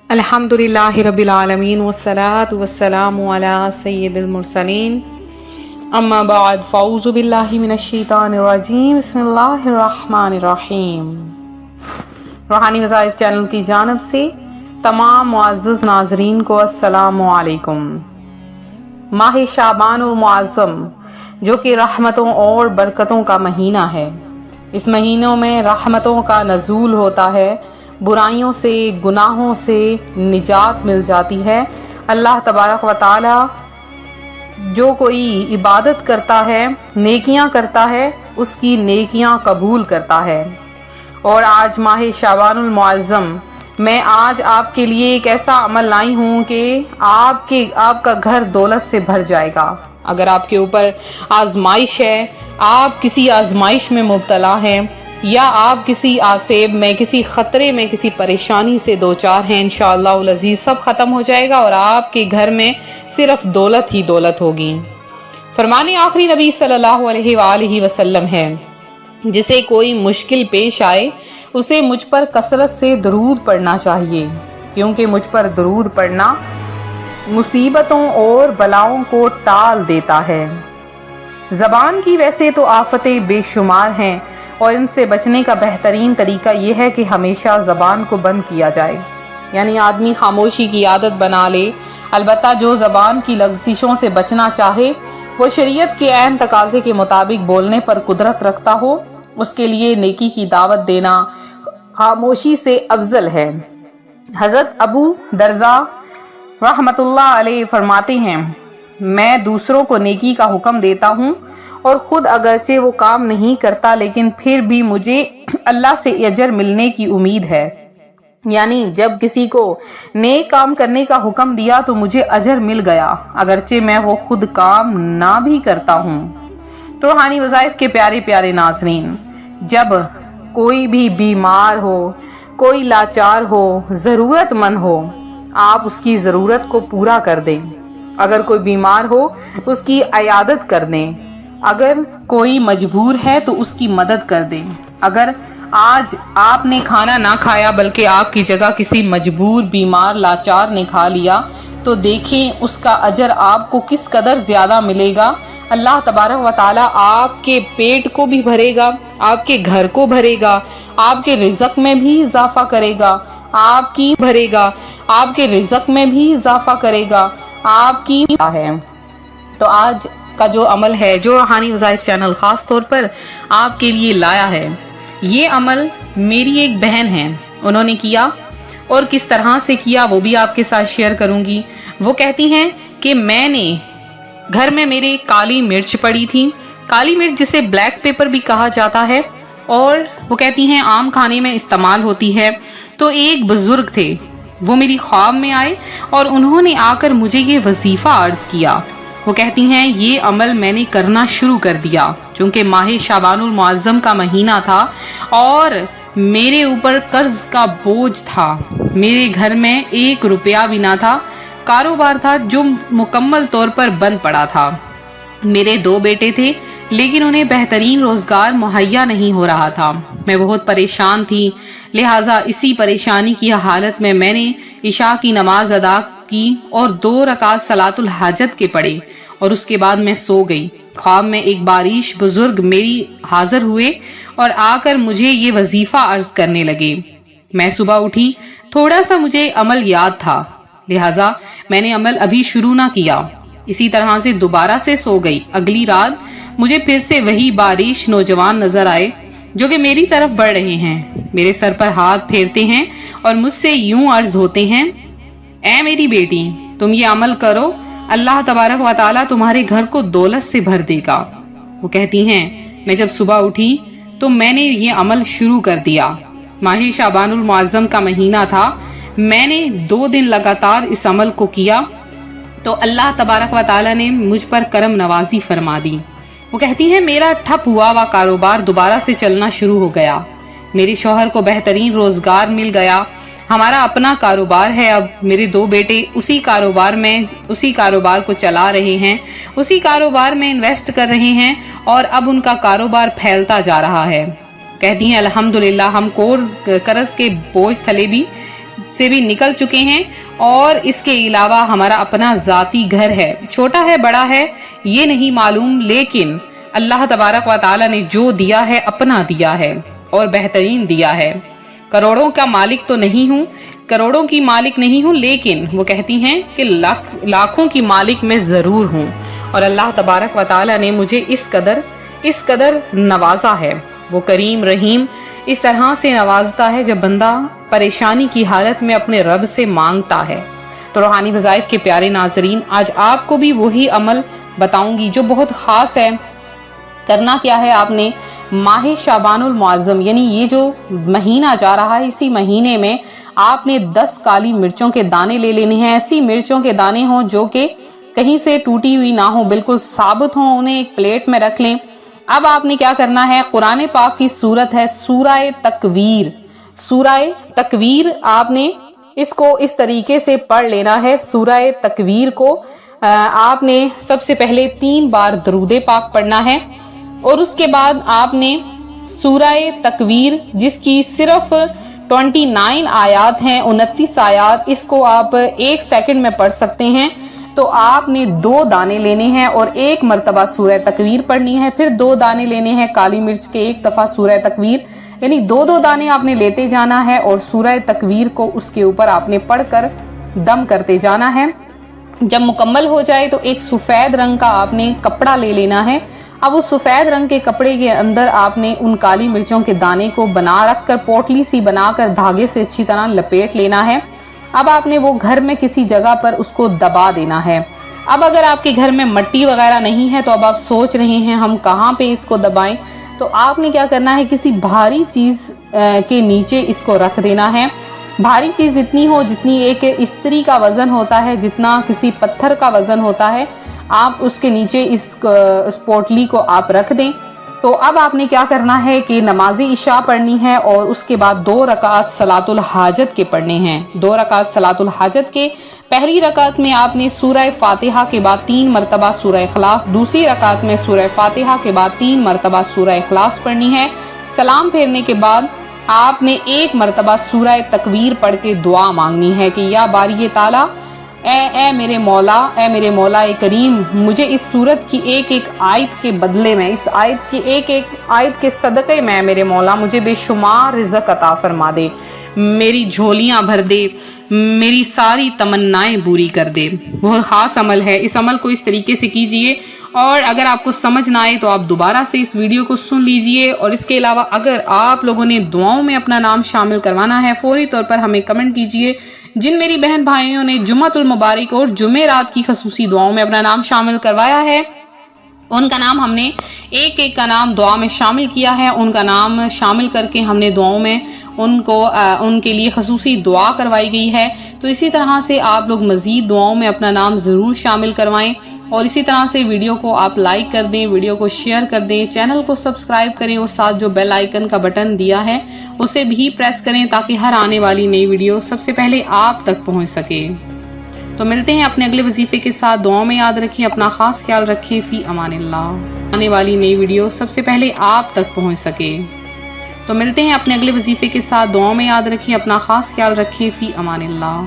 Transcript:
الحمدللہ رب العالمین والصلاة والسلام علی سید المرسلین اما بعد فاعوذ باللہ من الشیطان الرجیم بسم اللہ الرحمن الرحیم۔ روحانی وظائف چینل کی جانب سے تمام معزز ناظرین کو السلام علیکم۔ ماہ شعبان المعظم جو کہ رحمتوں اور برکتوں کا مہینہ ہے، اس مہینوں میں رحمتوں کا نزول ہوتا ہے، برائیوں سے گناہوں سے نجات مل جاتی ہے۔ اللہ تبارک و تعالی جو کوئی عبادت کرتا ہے، نیکیاں کرتا ہے، اس کی نیکیاں قبول کرتا ہے۔ اور آج ماہ شعبان المعظم میں آج آپ کے لیے ایک ایسا عمل لائی ہوں کہ آپ کا گھر دولت سے بھر جائے گا۔ اگر آپ کے اوپر آزمائش ہے، آپ کسی آزمائش میں مبتلا ہیں، یا آپ کسی آسیب میں، کسی خطرے میں، کسی پریشانی سے دوچار ہیں، انشاءاللہ العزیز سب ختم ہو جائے گا اور آپ کے گھر میں صرف دولت ہی دولت ہوگی۔ فرمان آخری نبی صلی اللہ علیہ وآلہ وسلم ہے، جسے کوئی مشکل پیش آئے اسے مجھ پر کثرت سے درود پڑھنا چاہیے، کیونکہ مجھ پر درود پڑھنا مصیبتوں اور بلاؤں کو ٹال دیتا ہے۔ زبان کی ویسے تو آفتیں بے شمار ہیں، اور ان سے بچنے کا بہترین طریقہ یہ ہے کہ ہمیشہ زبان کو بند کیا جائے، یعنی آدمی خاموشی کی عادت بنا لے۔ البتہ جو زبان کی لغزشوں سے بچنا چاہے، وہ شریعت کے عین تقاضے کے مطابق بولنے پر قدرت رکھتا ہو، اس کے لیے نیکی کی دعوت دینا خاموشی سے افضل ہے۔ حضرت ابو درزا رحمۃ اللہ علیہ فرماتے ہیں، میں دوسروں کو نیکی کا حکم دیتا ہوں اور خود اگرچہ وہ کام نہیں کرتا، لیکن پھر بھی مجھے اللہ سے اجر ملنے کی امید ہے۔ یعنی جب کسی کو نیک کام کرنے کا حکم دیا تو مجھے اجر مل گیا، اگرچہ میں وہ خود کام نہ بھی کرتا ہوں۔ تو روحانی وظائف کے پیارے پیارے ناظرین، جب کوئی بھی بیمار ہو، کوئی لاچار ہو، ضرورت مند ہو، آپ اس کی ضرورت کو پورا کر دیں۔ اگر کوئی بیمار ہو اس کی عیادت کر دیں، اگر کوئی مجبور ہے تو اس کی مدد کر دیں۔ اگر آج آپ نے کھانا نہ کھایا بلکہ آپ کی جگہ کسی مجبور بیمار لاچار نے کھا لیا، تو دیکھیں اس کا اجر آپ کو کس قدر زیادہ ملے گا۔ اللہ تبارک و تعالی آپ کے پیٹ کو بھی بھرے گا، آپ کے گھر کو بھرے گا، آپ کے رزق میں بھی اضافہ کرے گا، آپ کی بھرے گا، آپ کے رزق میں بھی اضافہ کرے گا، آپ کی ہے۔ تو آج کا جو عمل ہے، جو روحانی وظائف چینل خاص طور پر آپ کے لیے لایا ہے، یہ عمل میری ایک بہن ہے، انہوں نے کیا، اور کس طرح سے کیا وہ بھی آپ کے ساتھ شیئر کروں گی۔ وہ کہتی ہیں کہ میں نے گھر میں میرے کالی مرچ پڑی تھی، کالی مرچ جسے بلیک پیپر بھی کہا جاتا ہے، اور وہ کہتی ہیں عام کھانے میں استعمال ہوتی ہے۔ تو ایک بزرگ تھے، وہ میری خواب میں آئے اور انہوں نے آ کر مجھے یہ وظیفہ عرض کیا۔ وہ کہتی ہیں یہ عمل میں نے کرنا شروع کر دیا، چونکہ ماہ شعبان المعظم کا مہینہ تھا اور میرے اوپر قرض کا بوجھ تھا، میرے گھر میں 1 روپیہ بھی نہ تھا، کاروبار تھا جو مکمل طور پر بند پڑا تھا، میرے 2 بیٹے تھے لیکن انہیں بہترین روزگار مہیا نہیں ہو رہا تھا، میں بہت پریشان تھی، لہٰذا اسی پریشانی کی حالت میں نے عشاء کی نماز ادا کی اور 2 رکعت صلاۃ الحاجت کے پڑھے، اور اس کے بعد میں سو گئی۔ خواب میں ایک باریش بزرگ میری حاضر ہوئے اور آ کر مجھے یہ وظیفہ عرض کرنے لگے۔ میں صبح اٹھی، تھوڑا سا مجھے عمل یاد تھا، لہٰذا میں نے عمل ابھی شروع نہ کیا، اسی طرح سے دوبارہ سے سو گئی۔ اگلی رات مجھے پھر سے وہی باریش نوجوان نظر آئے جو کہ میری طرف بڑھ رہے ہیں، میرے سر پر ہاتھ پھیرتے ہیں اور مجھ سے یوں عرض ہوتے ہیں، اے میری بیٹی تم یہ عمل کرو، اللہ تبارک و تعالیٰ تمہارے گھر کو دولت سے بھر دے گا۔ وہ کہتی ہیں میں جب صبح اٹھی تو میں نے یہ عمل شروع کر دیا۔ ماہ شعبان المعظم کا مہینہ تھا، میں نے 2 دن لگاتار اس عمل کو کیا تو اللہ تبارک و تعالیٰ نے مجھ پر کرم نوازی فرما دی۔ وہ کہتی ہیں میرا ٹھپ ہوا ہوا کاروبار دوبارہ سے چلنا شروع ہو گیا، میرے شوہر کو بہترین روزگار مل گیا، ہمارا اپنا کاروبار ہے، اب میرے 2 بیٹے اسی کاروبار کو چلا رہے ہیں، اسی کاروبار میں انویسٹ کر رہے ہیں اور اب ان کا کاروبار پھیلتا جا رہا ہے۔ کہتی ہیں الحمدللہ ہم قرض کے بوجھ تلے بھی سے بھی نکل چکے ہیں، اور اس کے علاوہ ہمارا اپنا ذاتی گھر ہے، چھوٹا ہے بڑا ہے یہ نہیں معلوم، لیکن اللہ تبارک و تعالی نے جو دیا ہے اپنا دیا ہے اور بہترین دیا ہے۔ کروڑوں کا مالک تو نہیں ہوں، کروڑوں کی مالک نہیں ہوں، لیکن وہ کہتی ہیں کہ لاکھوں کی مالک میں ضرور ہوں، اور اللہ تبارک و تعالی نے مجھے اس قدر نوازا ہے۔ وہ کریم رحیم اس طرح سے نوازتا ہے جب بندہ پریشانی کی حالت میں اپنے رب سے مانگتا ہے۔ تو روحانی وظائف کے پیارے ناظرین، آج آپ کو بھی وہی عمل بتاؤں گی جو بہت خاص ہے۔ کرنا کیا ہے آپ نے، ماہ شعبان المعظم یعنی یہ جو مہینہ جا رہا ہے، اسی مہینے میں آپ نے 10 کالی مرچوں کے دانے لے لینے ہیں۔ ایسی مرچوں کے دانے ہوں جو کہ کہیں سے ٹوٹی ہوئی نہ ہو، بالکل ثابت ہوں، انہیں ایک پلیٹ میں رکھ لیں۔ اب آپ نے کیا کرنا ہے، قرآن پاک کی سورت ہے سورہ تکویر۔ سورہ تکویر آپ نے اس کو اس طریقے سے پڑھ لینا ہے۔ سورہ تکویر کو آپ نے سب سے پہلے 3 بار درود پاک پڑھنا ہے، اور اس کے بعد آپ نے سورہ تکویر جس کی صرف 29 آیات ہیں، 29 آیات، اس کو آپ 1 سیکنڈ میں پڑھ سکتے ہیں۔ تو آپ نے 2 دانے لینے ہیں اور 1 مرتبہ سورہ تکویر پڑھنی ہے، پھر 2 دانے لینے ہیں کالی مرچ کے، 1 دفعہ سورہ تکویر، یعنی 2 دانے آپ نے لیتے جانا ہے، اور سورہ تکویر کو اس کے اوپر آپ نے پڑھ کر دم کرتے جانا ہے۔ جب مکمل ہو جائے تو ایک سفید رنگ کا آپ نے کپڑا لے لینا ہے۔ اب اس سفید رنگ کے کپڑے کے اندر آپ نے ان کالی مرچوں کے دانے کو رکھ کر پوٹلی سی بنا کر دھاگے سے اچھی طرح لپیٹ لینا ہے۔ اب آپ نے وہ گھر میں کسی جگہ پر اس کو دبا دینا ہے۔ اب اگر آپ کے گھر میں مٹی وغیرہ نہیں ہے تو اب آپ سوچ رہے ہیں ہم کہاں پہ اس کو دبائیں، تو آپ نے کیا کرنا ہے، کسی بھاری چیز کے نیچے اس کو رکھ دینا ہے۔ بھاری چیز جتنی ہو، جتنی ایک استری کا وزن ہوتا ہے، جتنا کسی پتھر کا وزن ہوتا ہے، آپ اس کے نیچے اس پوٹلی کو آپ رکھ دیں۔ تو اب آپ نے کیا کرنا ہے کہ نماز عشاء پڑھنی ہے، اور اس کے بعد 2 رکعت صلاۃ الحاجت کے پڑھنے ہیں۔ 2 رکعت صلاۃ الحاجت کے، پہلی رکعت میں آپ نے سورہ فاتحہ کے بعد 3 مرتبہ سورہ اخلاص، دوسری رکعت میں سورہ فاتحہ کے بعد 3 مرتبہ سورہ اخلاص پڑھنی ہے۔ سلام پھیرنے کے بعد آپ نے 1 مرتبہ سورہ تکویر پڑھ کے دعا مانگنی ہے کہ یا باری تعالی، اے میرے مولا کریم، مجھے اس سورت کی ایک آیت کے بدلے میں، اس آیت کی ایک آیت کے صدقے میں میرے مولا مجھے بے شمار رزق عطا فرما دے، میری جھولیاں بھر دے، میری ساری تمنائیں پوری کر دے۔ بہت خاص عمل ہے، اس عمل کو اس طریقے سے کیجئے، اور اگر آپ کو سمجھ نہ آئے تو آپ دوبارہ سے اس ویڈیو کو سن لیجئے، اور اس کے علاوہ اگر آپ لوگوں نے دعاؤں میں اپنا نام شامل کروانا ہے فوری طور پر ہمیں کمنٹ کیجئے۔ جن میری بہن بھائیوں نے جمعۃ المبارک اور جمعرات کی خصوصی دعاؤں میں اپنا نام شامل کروایا ہے، ان کا نام ہم نے ایک کا نام دعا میں شامل کیا ہے، ان کا نام شامل کر کے ہم نے دعاؤں میں ان کے لیے خصوصی دعا کروائی گئی ہے۔ تو اسی طرح سے آپ لوگ مزید دعاؤں میں اپنا نام ضرور شامل کروائیں، اور اسی طرح سے ویڈیو کو آپ لائک کر دیں، ویڈیو کو شیئر کر دیں، چینل کو سبسکرائب کریں، اور ساتھ جو بیل آئیکن کا بٹن دیا ہے اسے بھی پریس کریں تاکہ ہر آنے والی نئی ویڈیو سب سے پہلے آپ تک پہنچ سکے۔ تو ملتے ہیں اپنے اگلے وظیفے کے ساتھ، دعاؤں میں یاد رکھیں، اپنا خاص خیال رکھیں، فی امان اللہ۔ آنے والی نئی ویڈیو سب سے پہلے آپ تک پہنچ سکے۔ تو ملتے ہیں اپنے اگلے وظیفے کے ساتھ، دعاؤں میں یاد رکھیں، اپنا خاص خیال رکھیں، فی امان اللہ۔